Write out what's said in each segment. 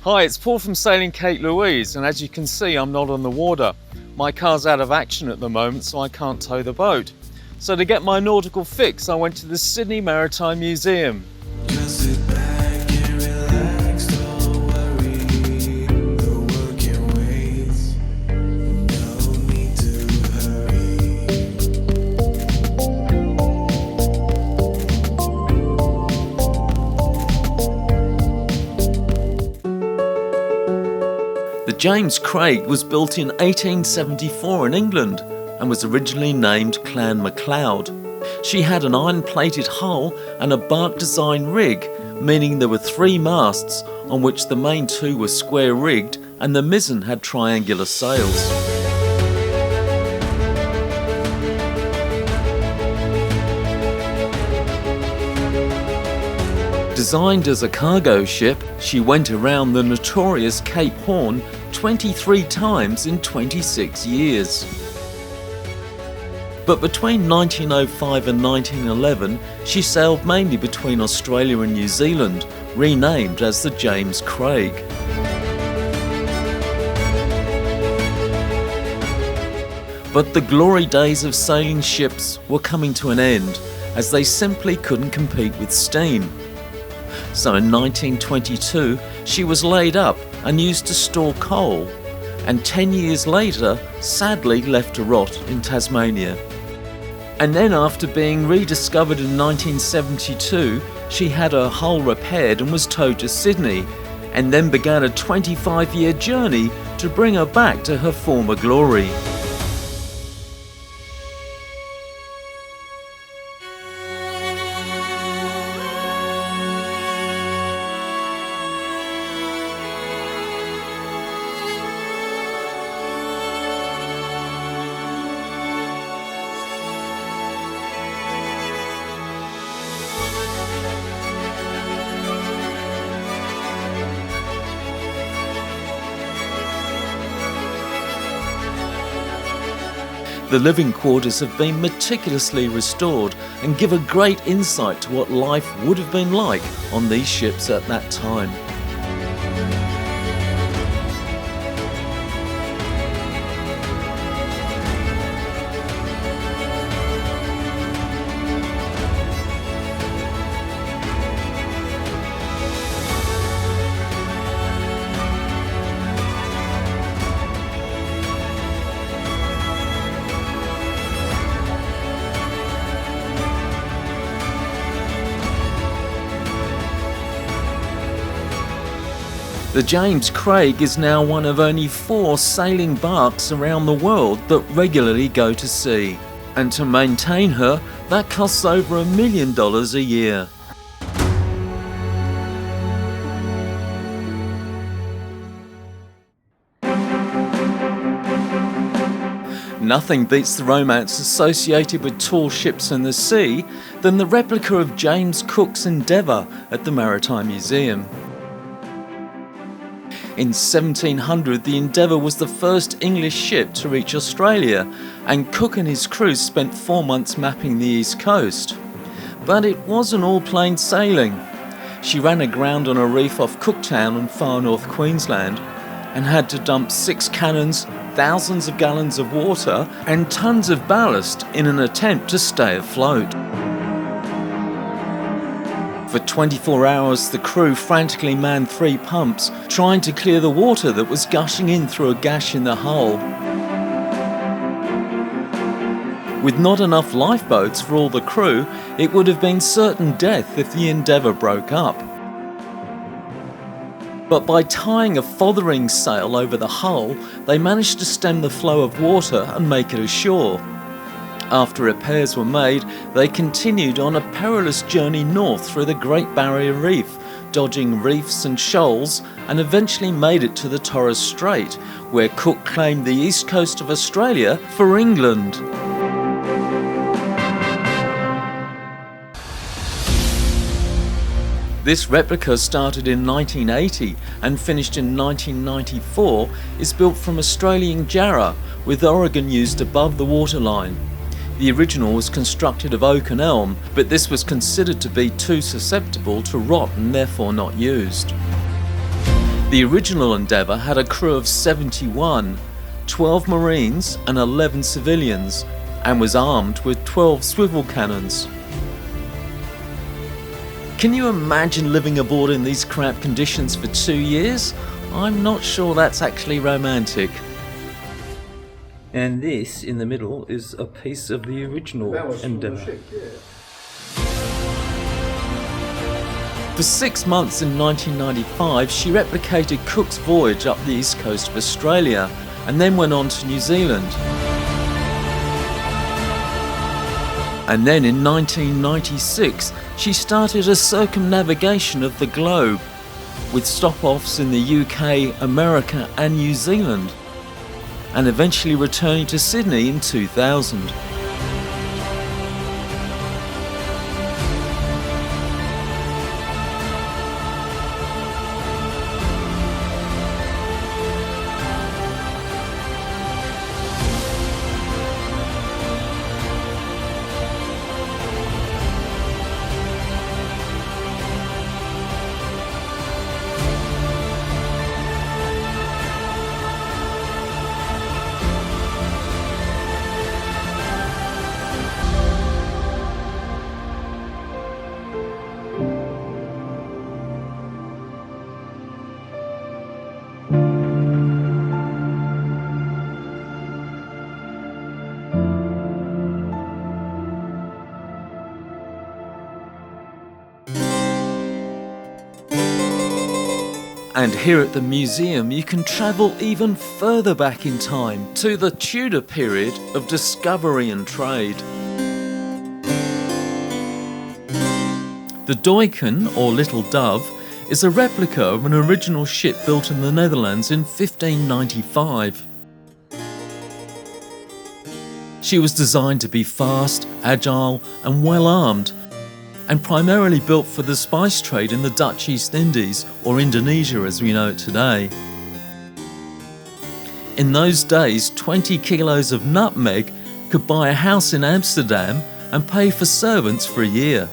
Hi, it's Paul from Sailing Cape Louise, and as you can see, I'm not on the water. My car's out of action at the moment, so I can't tow the boat. So to get my nautical fix, I went to the Sydney Maritime Museum. The James Craig was built in 1874 in England and was originally named Clan MacLeod. She had an iron-plated hull and a bark design rig, meaning there were 3 masts on which the main 2 were square-rigged and the mizzen had triangular sails. Designed as a cargo ship, she went around the notorious Cape Horn 23 times in 26 years. But between 1905 and 1911, she sailed mainly between Australia and New Zealand, renamed as the James Craig. But the glory days of sailing ships were coming to an end, as they simply couldn't compete with steam. So in 1922, she was laid up and used to store coal, and 10 years later, sadly left to rot in Tasmania. And then after being rediscovered in 1972, she had her hull repaired and was towed to Sydney, and then began a 25-year journey to bring her back to her former glory. The living quarters have been meticulously restored and give a great insight to what life would have been like on these ships at that time. The James Craig is now one of only 4 sailing barks around the world that regularly go to sea. And to maintain her, that costs over $1 million a year. Nothing beats the romance associated with tall ships in the sea than the replica of James Cook's Endeavour at the Maritime Museum. In 1700, the Endeavour was the first English ship to reach Australia, and Cook and his crew spent 4 months mapping the east coast. But it wasn't all plain sailing. She ran aground on a reef off Cooktown in far north Queensland and had to dump 6 cannons, thousands of gallons of water and tons of ballast in an attempt to stay afloat. For 24 hours, the crew frantically manned 3 pumps, trying to clear the water that was gushing in through a gash in the hull. With not enough lifeboats for all the crew, it would have been certain death if the Endeavour broke up. But by tying a fothering sail over the hull, they managed to stem the flow of water and make it ashore. After repairs were made, they continued on a perilous journey north through the Great Barrier Reef, dodging reefs and shoals, and eventually made it to the Torres Strait, where Cook claimed the east coast of Australia for England. This replica, started in 1980 and finished in 1994, is built from Australian jarrah, with Oregon used above the waterline. The original was constructed of oak and elm, but this was considered to be too susceptible to rot and therefore not used. The original Endeavour had a crew of 71, 12 Marines and 11 civilians, and was armed with 12 swivel cannons. Can you imagine living aboard in these cramped conditions for 2 years? I'm not sure that's actually romantic. And this in the middle is a piece of the original Endeavour. For 6 months in 1995, she replicated Cook's voyage up the east coast of Australia and then went on to New Zealand. And then in 1996, she started a circumnavigation of the globe, with stop-offs in the UK, America and New Zealand, and eventually returning to Sydney in 2000. And here at the museum you can travel even further back in time, to the Tudor period of discovery and trade. The Deutschen, or Little Dove, is a replica of an original ship built in the Netherlands in 1595. She was designed to be fast, agile and well armed, and primarily built for the spice trade in the Dutch East Indies, or Indonesia as we know it today. In those days, 20 kilos of nutmeg could buy a house in Amsterdam and pay for servants for a year.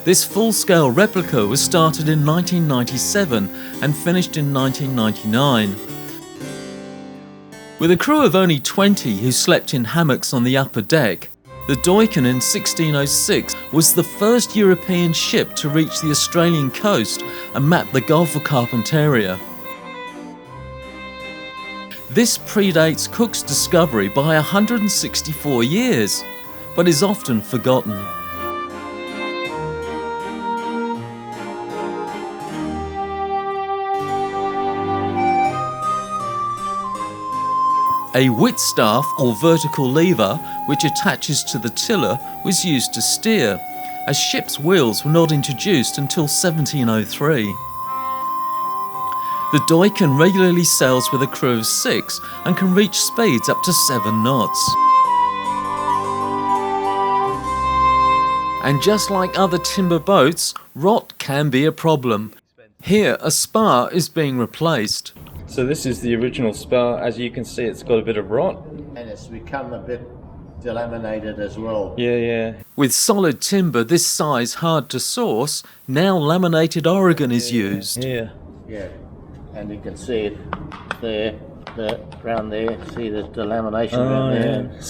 This full-scale replica was started in 1997 and finished in 1999. With a crew of only 20 who slept in hammocks on the upper deck, the Deutschen in 1606 was the first European ship to reach the Australian coast and map the Gulf of Carpentaria. This predates Cook's discovery by 164 years, but is often forgotten. A whitstaff or vertical lever, which attaches to the tiller, was used to steer, as ship's wheels were not introduced until 1703. The Deutschen regularly sails with a crew of 6 and can reach speeds up to 7 knots. And just like other timber boats, rot can be a problem. Here, a spar is being replaced. So this is the original spar. As you can see, it's got a bit of rot. And it's become a bit delaminated as well. Yeah. With solid timber this size hard to source, now laminated Oregon is used. Yeah, and you can see it there, around there, see the delamination around there. Yeah.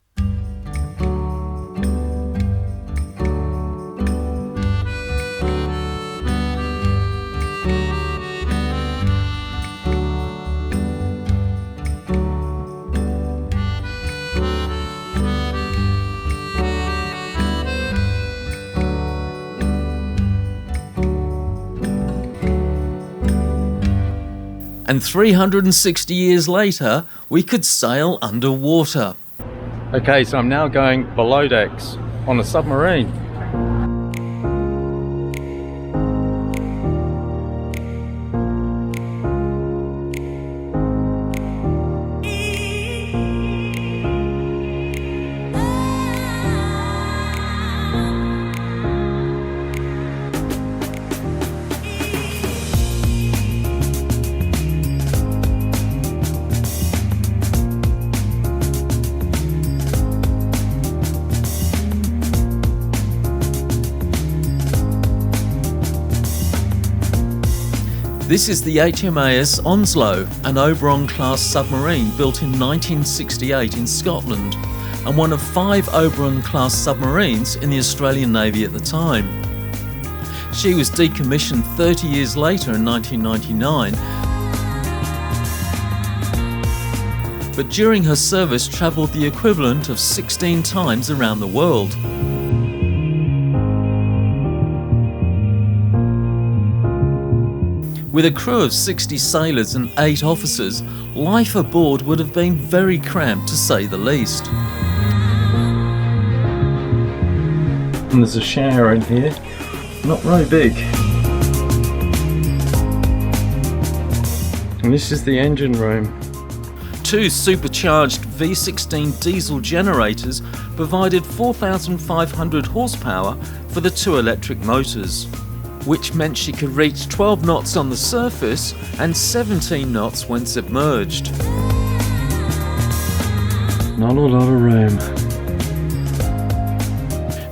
And 360 years later, we could sail underwater. Okay, so I'm now going below decks on a submarine. This is the HMAS Onslow, an Oberon-class submarine built in 1968 in Scotland, and one of 5 Oberon-class submarines in the Australian Navy at the time. She was decommissioned 30 years later in 1999, but during her service travelled the equivalent of 16 times around the world. With a crew of 60 sailors and 8 officers, life aboard would have been very cramped to say the least. And there's a shower in here, not very big. And this is the engine room. 2 supercharged V16 diesel generators provided 4,500 horsepower for the 2 electric motors, which meant she could reach 12 knots on the surface and 17 knots when submerged. Not a lot of room.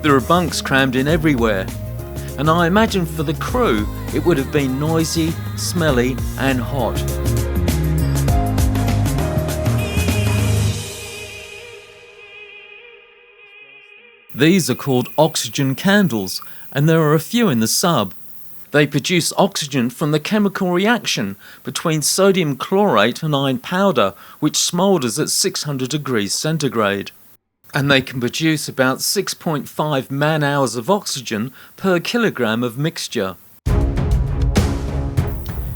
There are bunks crammed in everywhere, and I imagine for the crew it would have been noisy, smelly and hot. These are called oxygen candles, and there are a few in the sub. They produce oxygen from the chemical reaction between sodium chlorate and iron powder, which smoulders at 600 degrees centigrade. And they can produce about 6.5 man-hours of oxygen per kilogram of mixture.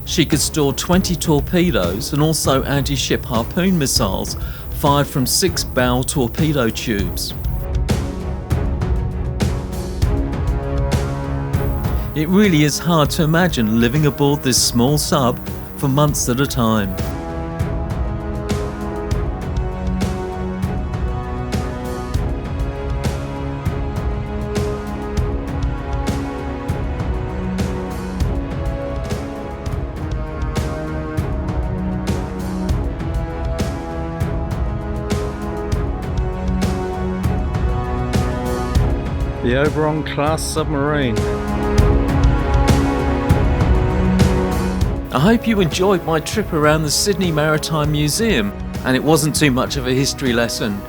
She could store 20 torpedoes and also anti-ship harpoon missiles fired from 6 bow torpedo tubes. It really is hard to imagine living aboard this small sub for months at a time. The Oberon-class submarine. I hope you enjoyed my trip around the Sydney Maritime Museum, and it wasn't too much of a history lesson.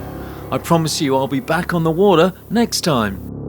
I promise you I'll be back on the water next time.